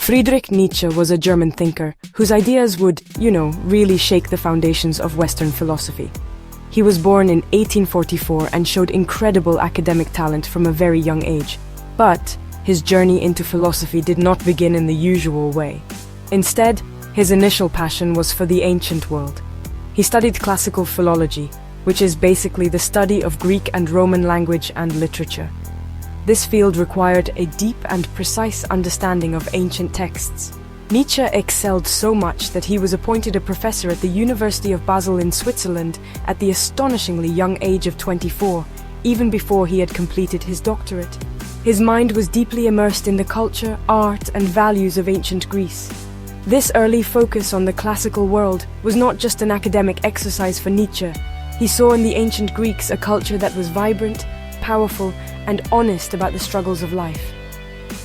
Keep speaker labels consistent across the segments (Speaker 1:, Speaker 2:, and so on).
Speaker 1: Friedrich Nietzsche was a German thinker whose ideas would, really shake the foundations of Western philosophy. He was born in 1844 and showed incredible academic talent from a very young age. But his journey into philosophy did not begin in the usual way. Instead, his initial passion was for the ancient world. He studied classical philology, which is basically the study of Greek and Roman language and literature. This field required a deep and precise understanding of ancient texts. Nietzsche excelled so much that he was appointed a professor at the University of Basel in Switzerland at the astonishingly young age of 24, even before he had completed his doctorate. His mind was deeply immersed in the culture, art, and values of ancient Greece. This early focus on the classical world was not just an academic exercise for Nietzsche. He saw in the ancient Greeks a culture that was vibrant, powerful, and honest about the struggles of life.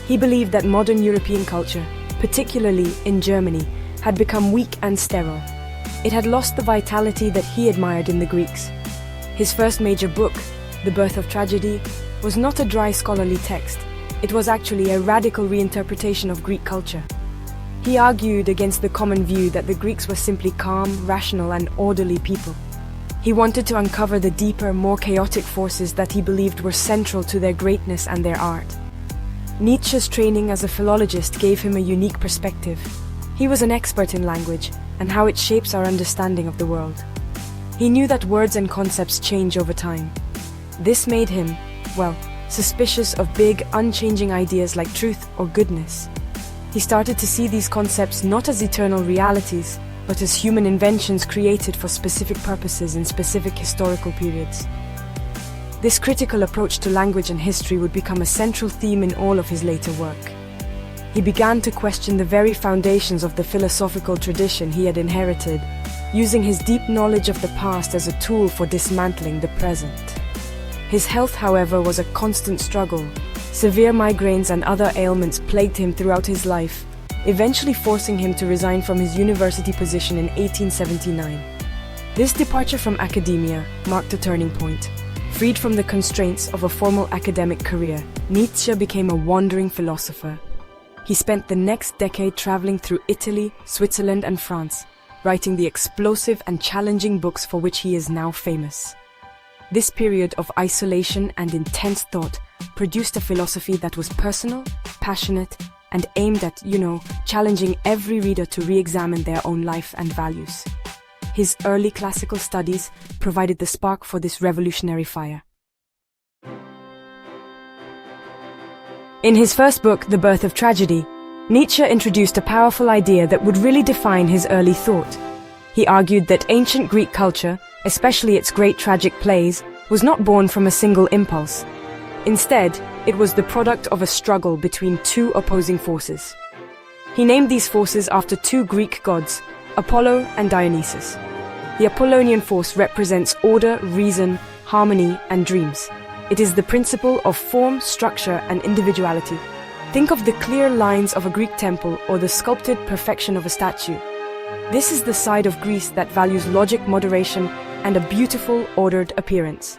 Speaker 1: He believed that modern European culture, particularly in Germany, had become weak and sterile. It had lost the vitality that he admired in the Greeks. His first major book, The Birth of Tragedy, was not a dry scholarly text. It was actually a radical reinterpretation of Greek culture. He argued against the common view that the Greeks were simply calm, rational, and orderly people. He wanted to uncover the deeper, more chaotic forces that he believed were central to their greatness and their art. Nietzsche's training as a philologist gave him a unique perspective. He was an expert in language and how it shapes our understanding of the world. He knew that words and concepts change over time. This made him, suspicious of big, unchanging ideas like truth or goodness. He started to see these concepts not as eternal realities, but as human inventions created for specific purposes in specific historical periods. This critical approach to language and history would become a central theme in all of his later work. He began to question the very foundations of the philosophical tradition he had inherited, using his deep knowledge of the past as a tool for dismantling the present. His health, however, was a constant struggle. Severe migraines and other ailments plagued him throughout his life, eventually forcing him to resign from his university position in 1879. This departure from academia marked a turning point. Freed from the constraints of a formal academic career, Nietzsche became a wandering philosopher. He spent the next decade traveling through Italy, Switzerland, and France, writing the explosive and challenging books for which he is now famous. This period of isolation and intense thought produced a philosophy that was personal, passionate, and aimed at, challenging every reader to re-examine their own life and values. His early classical studies provided the spark for this revolutionary fire. In his first book, The Birth of Tragedy, Nietzsche introduced a powerful idea that would really define his early thought. He argued that ancient Greek culture, especially its great tragic plays, was not born from a single impulse. Instead, it was the product of a struggle between two opposing forces. He named these forces after two Greek gods, Apollo and Dionysus. The Apollonian force represents order, reason, harmony, and dreams. It is the principle of form, structure, and individuality. Think of the clear lines of a Greek temple or the sculpted perfection of a statue. This is the side of Greece that values logic, moderation, and a beautiful, ordered appearance.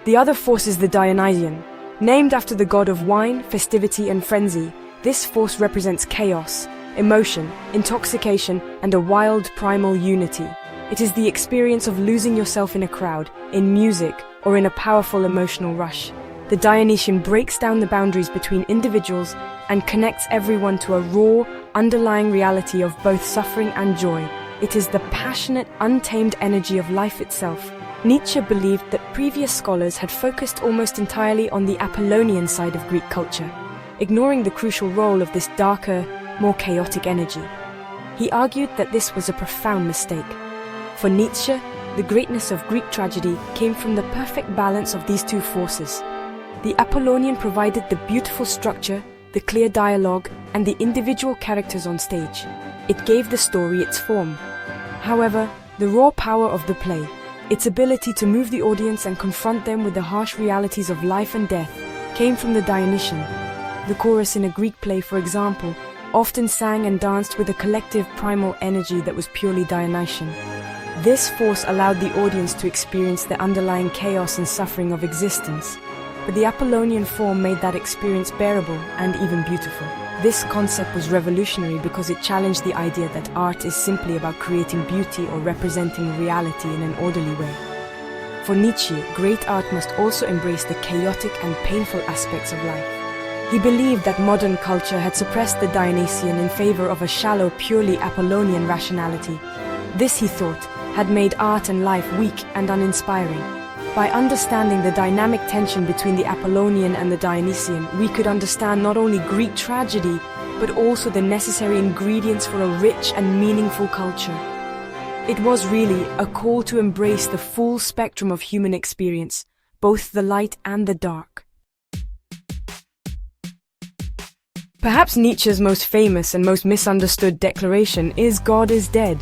Speaker 1: The other force is the Dionysian. Named after the god of wine, festivity, and frenzy, this force represents chaos, emotion, intoxication, and a wild primal unity. It is the experience of losing yourself in a crowd, in music, or in a powerful emotional rush. The Dionysian breaks down the boundaries between individuals and connects everyone to a raw, underlying reality of both suffering and joy. It is the passionate, untamed energy of life itself. Nietzsche believed that previous scholars had focused almost entirely on the Apollonian side of Greek culture, ignoring the crucial role of this darker, more chaotic energy. He argued that this was a profound mistake. For Nietzsche, the greatness of Greek tragedy came from the perfect balance of these two forces. The Apollonian provided the beautiful structure, the clear dialogue, and the individual characters on stage. It gave the story its form. However, the raw power of the play, its ability to move the audience and confront them with the harsh realities of life and death, came from the Dionysian. The chorus in a Greek play, for example, often sang and danced with a collective primal energy that was purely Dionysian. This force allowed the audience to experience the underlying chaos and suffering of existence. but the Apollonian form made that experience bearable and even beautiful. This concept was revolutionary because it challenged the idea that art is simply about creating beauty or representing reality in an orderly way. For Nietzsche, great art must also embrace the chaotic and painful aspects of life. He believed that modern culture had suppressed the Dionysian in favor of a shallow, purely Apollonian rationality. This, he thought, had made art and life weak and uninspiring. By understanding the dynamic tension between the Apollonian and the Dionysian, we could understand not only Greek tragedy, but also the necessary ingredients for a rich and meaningful culture. It was really a call to embrace the full spectrum of human experience, both the light and the dark. Perhaps Nietzsche's most famous and most misunderstood declaration is "God is dead."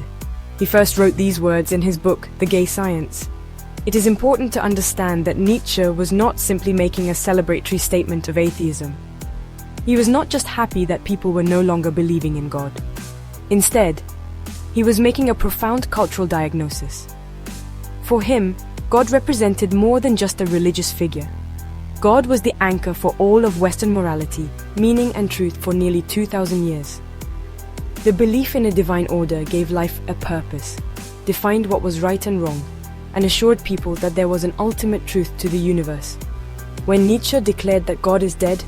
Speaker 1: He first wrote these words in his book, The Gay Science. It is important to understand that Nietzsche was not simply making a celebratory statement of atheism. He was not just happy that people were no longer believing in God. Instead, he was making a profound cultural diagnosis. For him, God represented more than just a religious figure. God was the anchor for all of Western morality, meaning and truth for nearly 2,000 years. The belief in a divine order gave life a purpose, defined what was right and wrong, and assured people that there was an ultimate truth to the universe. When Nietzsche declared that God is dead,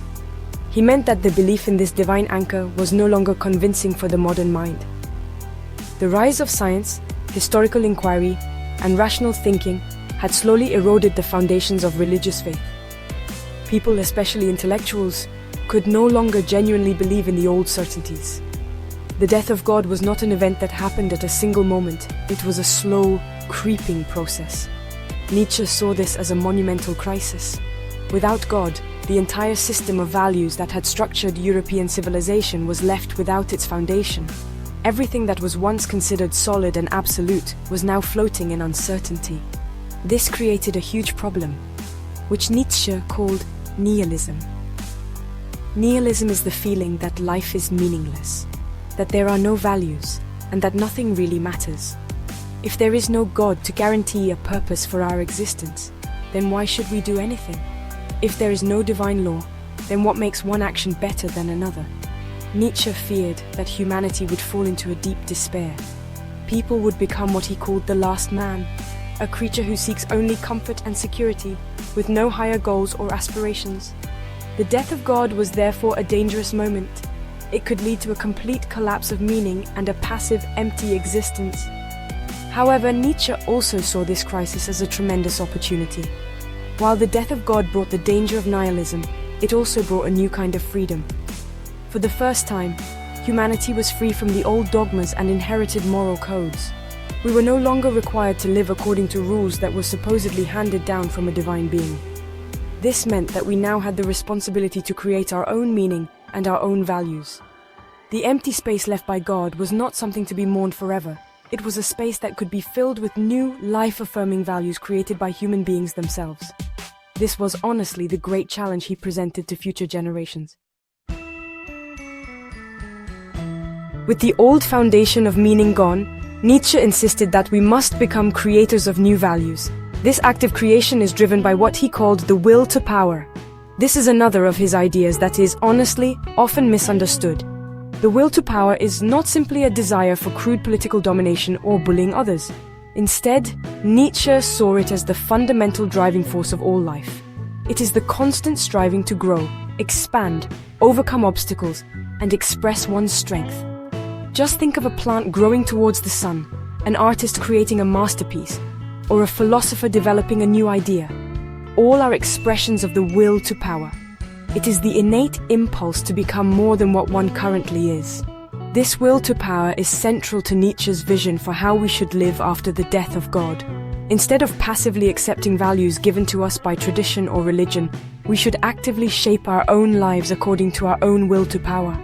Speaker 1: he meant that the belief in this divine anchor was no longer convincing for the modern mind. The rise of science, historical inquiry, and rational thinking had slowly eroded the foundations of religious faith. People, especially intellectuals, could no longer genuinely believe in the old certainties. The death of God was not an event that happened at a single moment. It was a slow, creeping process. Nietzsche saw this as a monumental crisis. Without God, the entire system of values that had structured European civilization was left without its foundation. Everything that was once considered solid and absolute was now floating in uncertainty. This created a huge problem, which Nietzsche called nihilism. Nihilism is the feeling that life is meaningless, that there are no values, and that nothing really matters. If there is no God to guarantee a purpose for our existence, then why should we do anything? If there is no divine law, then what makes one action better than another? Nietzsche feared that humanity would fall into a deep despair. People would become what he called the last man, a creature who seeks only comfort and security, with no higher goals or aspirations. The death of God was therefore a dangerous moment. It could lead to a complete collapse of meaning and a passive, empty existence. However, Nietzsche also saw this crisis as a tremendous opportunity. While the death of God brought the danger of nihilism, it also brought a new kind of freedom. For the first time, humanity was free from the old dogmas and inherited moral codes. We were no longer required to live according to rules that were supposedly handed down from a divine being. This meant that we now had the responsibility to create our own meaning and our own values. The empty space left by God was not something to be mourned forever. It was a space that could be filled with new, life-affirming values created by human beings themselves. This was honestly the great challenge he presented to future generations. With the old foundation of meaning gone, Nietzsche insisted that we must become creators of new values. This act of creation is driven by what he called the will to power. This is another of his ideas that is, honestly, often misunderstood. The will to power is not simply a desire for crude political domination or bullying others. Instead, Nietzsche saw it as the fundamental driving force of all life. It is the constant striving to grow, expand, overcome obstacles, and express one's strength. Just think of a plant growing towards the sun, an artist creating a masterpiece, or a philosopher developing a new idea. All are expressions of the will to power. It is the innate impulse to become more than what one currently is. This will to power is central to Nietzsche's vision for how we should live after the death of God. Instead of passively accepting values given to us by tradition or religion, we should actively shape our own lives according to our own will to power.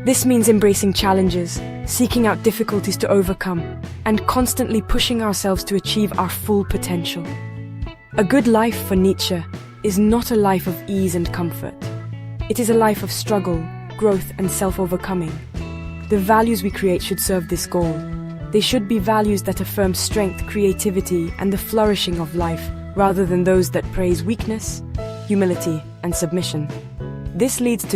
Speaker 1: This means embracing challenges, seeking out difficulties to overcome, and constantly pushing ourselves to achieve our full potential. A good life for Nietzsche is not a life of ease and comfort. It is a life of struggle, growth, and self-overcoming. The values we create should serve this goal. They should be values that affirm strength, creativity, and the flourishing of life, rather than those that praise weakness, humility, and submission. This leads to